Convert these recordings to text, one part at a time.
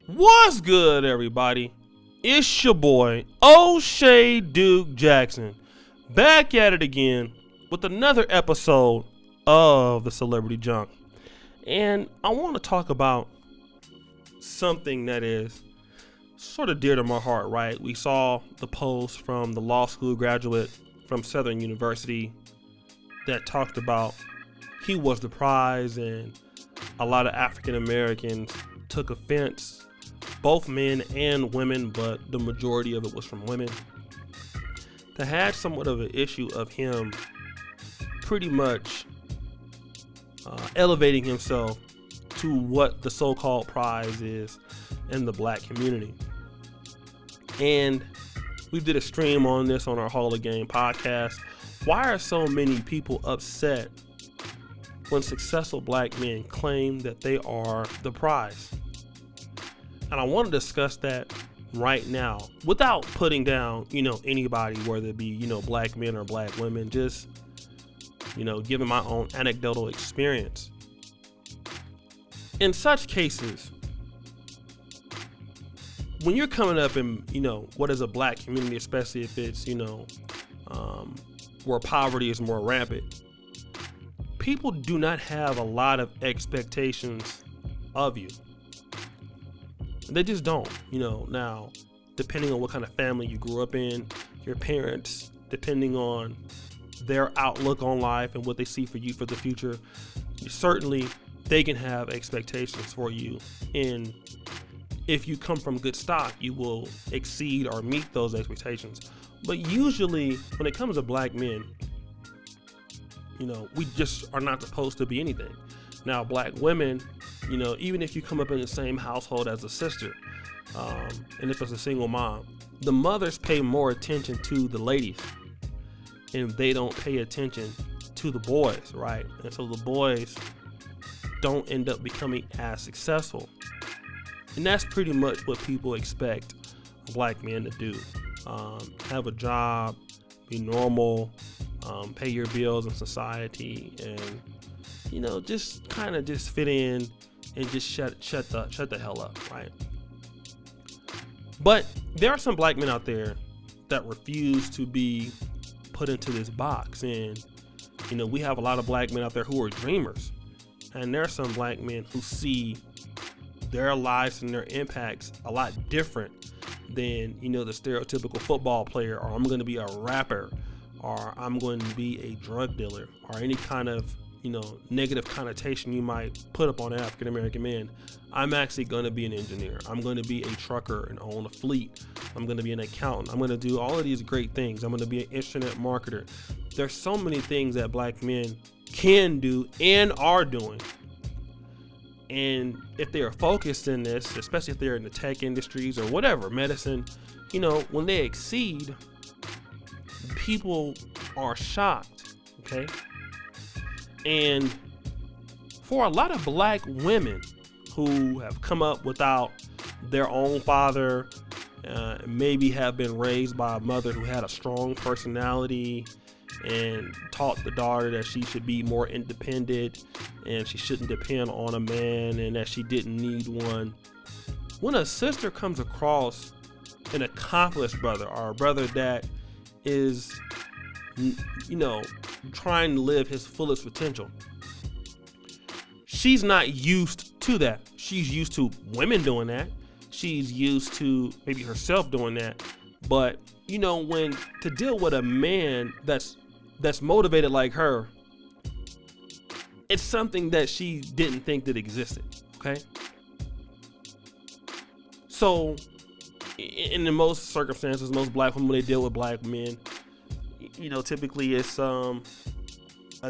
What's good, everybody? It's your boy, O'Shea Duke Jackson, back at it again with another episode of the Celebrity Junk. And I want to talk about something that is sort of dear to my heart, right? We saw the post from the law school graduate from Southern University that talked about he was the prize, and a lot of African Americans took offense, both men and women, but the majority of it was from women, that had somewhat of an issue of him pretty much elevating himself to what the so-called prize is in the black community. And we did a stream on this on our Hall of Game podcast. Why are so many people upset when successful black men claim that they are the prize? And I want to discuss that right now without putting down, anybody, whether it be, black men or black women, just, giving my own anecdotal experience. In such cases, when you're coming up in, what is a black community, especially if it's, where poverty is more rampant, people do not have a lot of expectations of you. They just don't, now, depending on what kind of family you grew up in, your parents, depending on their outlook on life and what they see for you for the future, certainly they can have expectations for you. And if you come from good stock, you will exceed or meet those expectations. But usually when it comes to black men, we just are not supposed to be anything. Now, black women, even if you come up in the same household as a sister, and if it's a single mom, the mothers pay more attention to the ladies, and they don't pay attention to the boys, right? And so the boys don't end up becoming as successful. And that's pretty much what people expect black men to do. Have a job, be normal, pay your bills in society, and just kind of just fit in and just shut the hell up, right? But there are some black men out there that refuse to be put into this box, and we have a lot of black men out there who are dreamers, and there are some black men who see their lives and their impacts a lot different than the stereotypical football player, or I'm going to be a rapper, or I'm going to be a drug dealer, or any kind of negative connotation you might put up on African American men. I'm actually going to be an engineer. I'm going to be a trucker and own a fleet. I'm going to be an accountant. I'm going to do all of these great things. I'm going to be an internet marketer. There's so many things that black men can do and are doing. And if they are focused in this, especially if they're in the tech industries or whatever, medicine, when they exceed, people are shocked, okay? And for a lot of black women who have come up without their own father, maybe have been raised by a mother who had a strong personality and taught the daughter that she should be more independent and she shouldn't depend on a man and that she didn't need one. When a sister comes across an accomplished brother, or a brother that is trying to live his fullest potential, she's not used to that. She's used to women doing that. She's used to maybe herself doing that. But when to deal with a man that's motivated like her, it's something that she didn't think that existed, okay? So in the most circumstances, most black women, when they deal with black men, typically it's a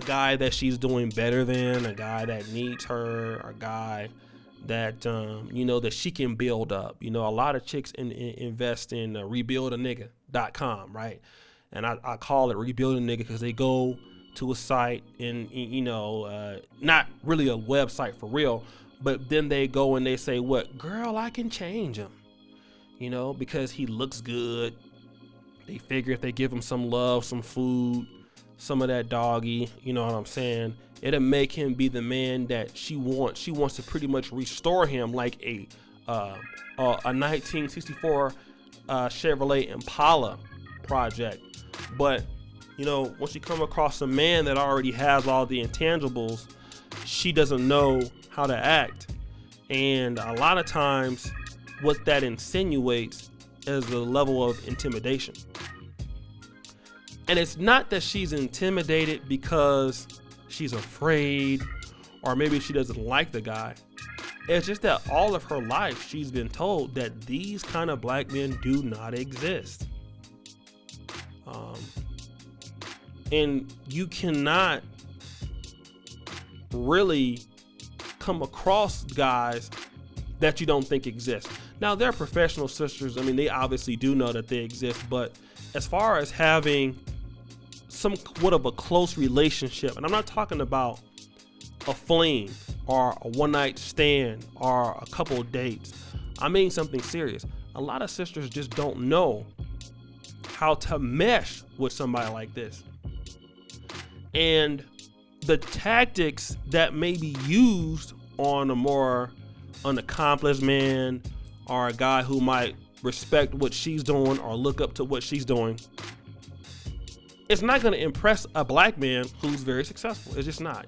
guy that she's doing better than, a guy that needs her, a guy that that she can build up. A lot of chicks invest in rebuildanigga.com, right? And I call it rebuild a nigga because they go to a site and not really a website for real, but then they go and they say, what, girl, I can change him, because he looks good. They figure if they give him some love, some food, some of that doggy, you know what I'm saying, it'll make him be the man that she wants. She wants to pretty much restore him like a a 1964 Chevrolet Impala project. But once you come across a man that already has all the intangibles, she doesn't know how to act. And a lot of times what that insinuates is the level of intimidation. And it's not that she's intimidated because she's afraid or maybe she doesn't like the guy. It's just that all of her life she's been told that these kind of black men do not exist. And you cannot really come across guys that you don't think exist. Now, they're professional sisters. I mean, they obviously do know that they exist. But as far as having somewhat of a close relationship, and I'm not talking about a fling or a one-night stand or a couple of dates. I mean something serious. A lot of sisters just don't know how to mesh with somebody like this. And the tactics that may be used on a more unaccomplished man or a guy who might respect what she's doing or look up to what she's doing, it's not going to impress a black man who's very successful. It's just not.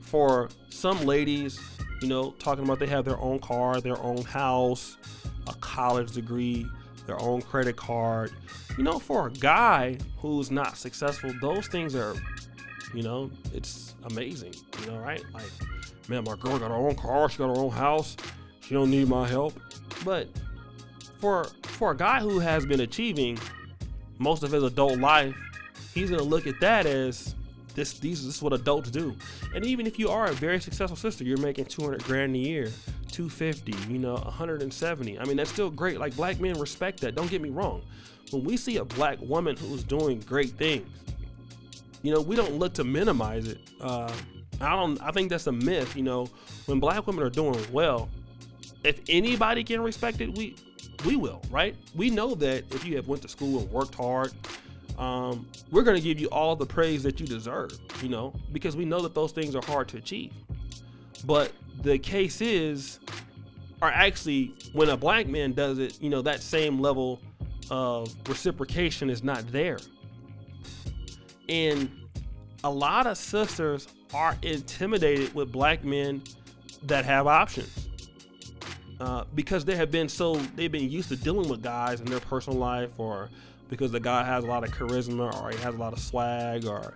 For some ladies, talking about they have their own car, their own house, a college degree, their own credit card. For a guy who's not successful, those things are, it's amazing, right? Like, man, my girl got her own car, she got her own house, she don't need my help. But for a guy who has been achieving most of his adult life, he's gonna look at that as this is what adults do. And even if you are a very successful sister, you're making 200 grand a year, 250, 170. I mean, that's still great. Like, black men respect that. Don't get me wrong. When we see a black woman who's doing great things, we don't look to minimize it. I think that's a myth. When black women are doing well, if anybody can respect it, we will, right? We know that if you have went to school and worked hard, we're going to give you all the praise that you deserve, because we know that those things are hard to achieve. But the case is, or actually, when a black man does it, that same level of reciprocation is not there. And a lot of sisters are intimidated with black men that have options. Because they've been used to dealing with guys in their personal life, or because the guy has a lot of charisma, or he has a lot of swag, or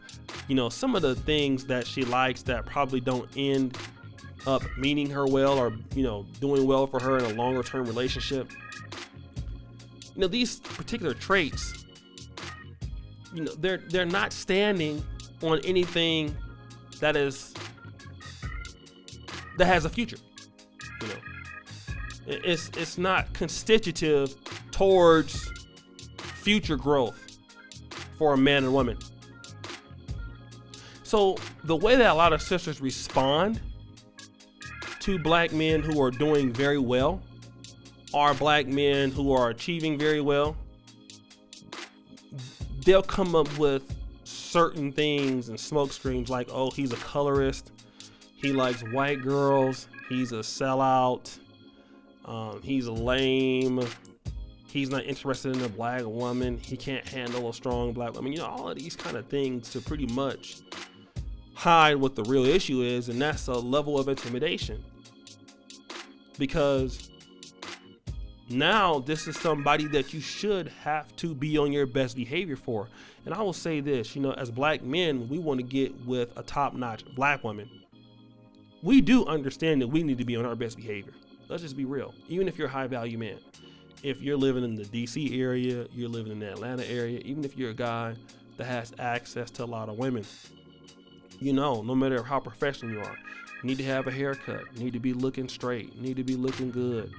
some of the things that she likes that probably don't end up meaning her well, or doing well for her in a longer term relationship. These particular traits, they're not standing on anything that has a future. It's not constitutive towards future growth for a man and woman. So the way that a lot of sisters respond to black men who are doing very well, or black men who are achieving very well, they'll come up with certain things and smoke screens like, oh, he's a colorist, he likes white girls, he's a sellout, he's lame, he's not interested in a black woman, he can't handle a strong black woman. All of these kind of things to pretty much hide what the real issue is, and that's a level of intimidation. Because now this is somebody that you should have to be on your best behavior for. And I will say this, as black men, we want to get with a top-notch black woman. We do understand that we need to be on our best behavior. Let's just be real. Even if you're a high-value man, if you're living in the DC area, you're living in the Atlanta area, even if you're a guy that has access to a lot of women, no matter how professional you are, you need to have a haircut, you need to be looking straight, you need to be looking good.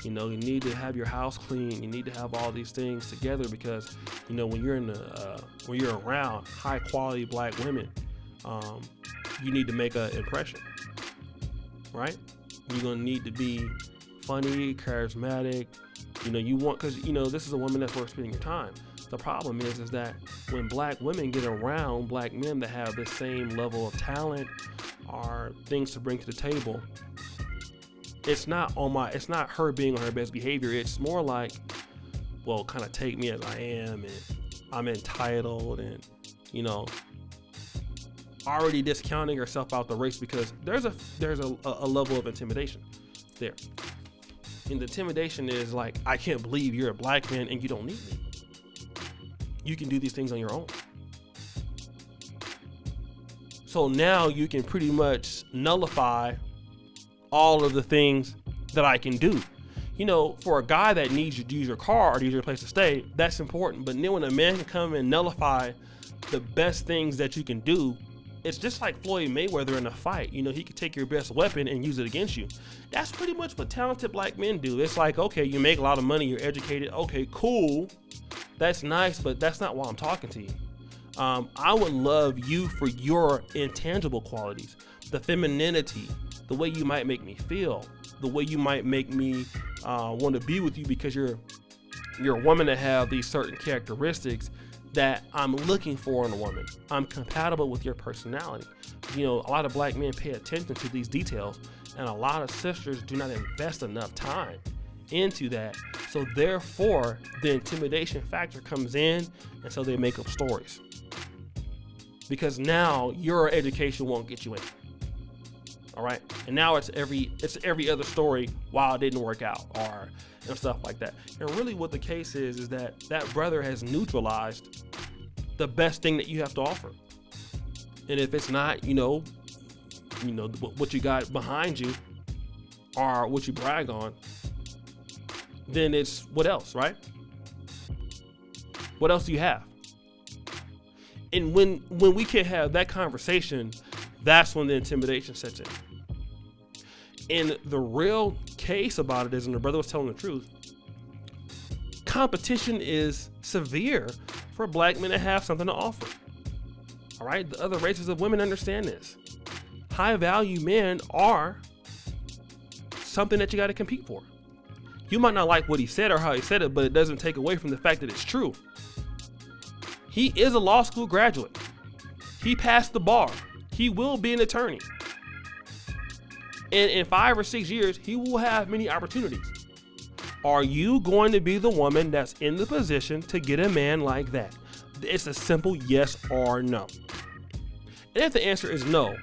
You need to have your house clean. You need to have all these things together, because when you're around high quality black women, you need to make an impression, right? You're gonna need to be funny, charismatic. Because this is a woman that's worth spending your time. The problem is that when black women get around black men that have the same level of talent or things to bring to the table, it's not her being on her best behavior. It's more like, well, kind of take me as I am, and I'm entitled, and already discounting herself out the race, because there's a level of intimidation there. And the intimidation is like, I can't believe you're a black man and you don't need me. You can do these things on your own. So now you can pretty much nullify all of the things that I can do. For a guy that needs you to use your car or to use your place to stay, that's important. But then when a man can come and nullify the best things that you can do, it's just like Floyd Mayweather in a fight. He could take your best weapon and use it against you. That's pretty much what talented black men do. It's like, okay, you make a lot of money, you're educated. Okay, cool. That's nice, but that's not why I'm talking to you. I would love you for your intangible qualities, the femininity, the way you might make me feel, the way you might make me want to be with you because you're a woman that have these certain characteristics that I'm looking for in a woman. I'm compatible with your personality. A lot of black men pay attention to these details, and a lot of sisters do not invest enough time into that. So therefore, the intimidation factor comes in, and so they make up stories. Because now your education won't get you in. All right, and now it's every other story while it didn't work out, or stuff like that. And really what the case is that brother has neutralized the best thing that you have to offer. And if it's not, what you got behind you or what you brag on, then it's what else, right? What else do you have? And when we can't have that conversation, that's when the intimidation sets in. And the real case about it is, and the brother was telling the truth, competition is severe for black men to have something to offer. All right, the other races of women understand this. High value men are something that you got to compete for. You might not like what he said or how he said it, but it doesn't take away from the fact that it's true. He is a law school graduate. He passed the bar. He will be an attorney. And in 5 or 6 years, he will have many opportunities. Are you going to be the woman that's in the position to get a man like that? It's a simple yes or no. And if the answer is no,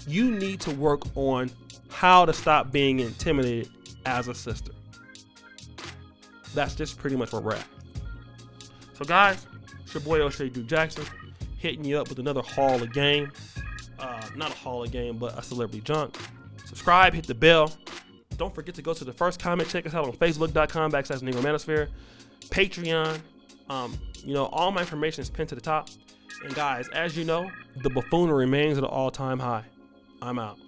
you need to work on how to stop being intimidated as a sister. That's just pretty much where we're at. So guys, it's your boy O'Shea Duke Jackson, hitting you up with another haul of game. Not a haul of game, but a celebrity junk. Subscribe, hit the bell. Don't forget to go to the first comment. Check us out on Facebook.com/Negro Manosphere. Patreon. All my information is pinned to the top. And guys, as you know, the buffoonery remains at an all-time high. I'm out.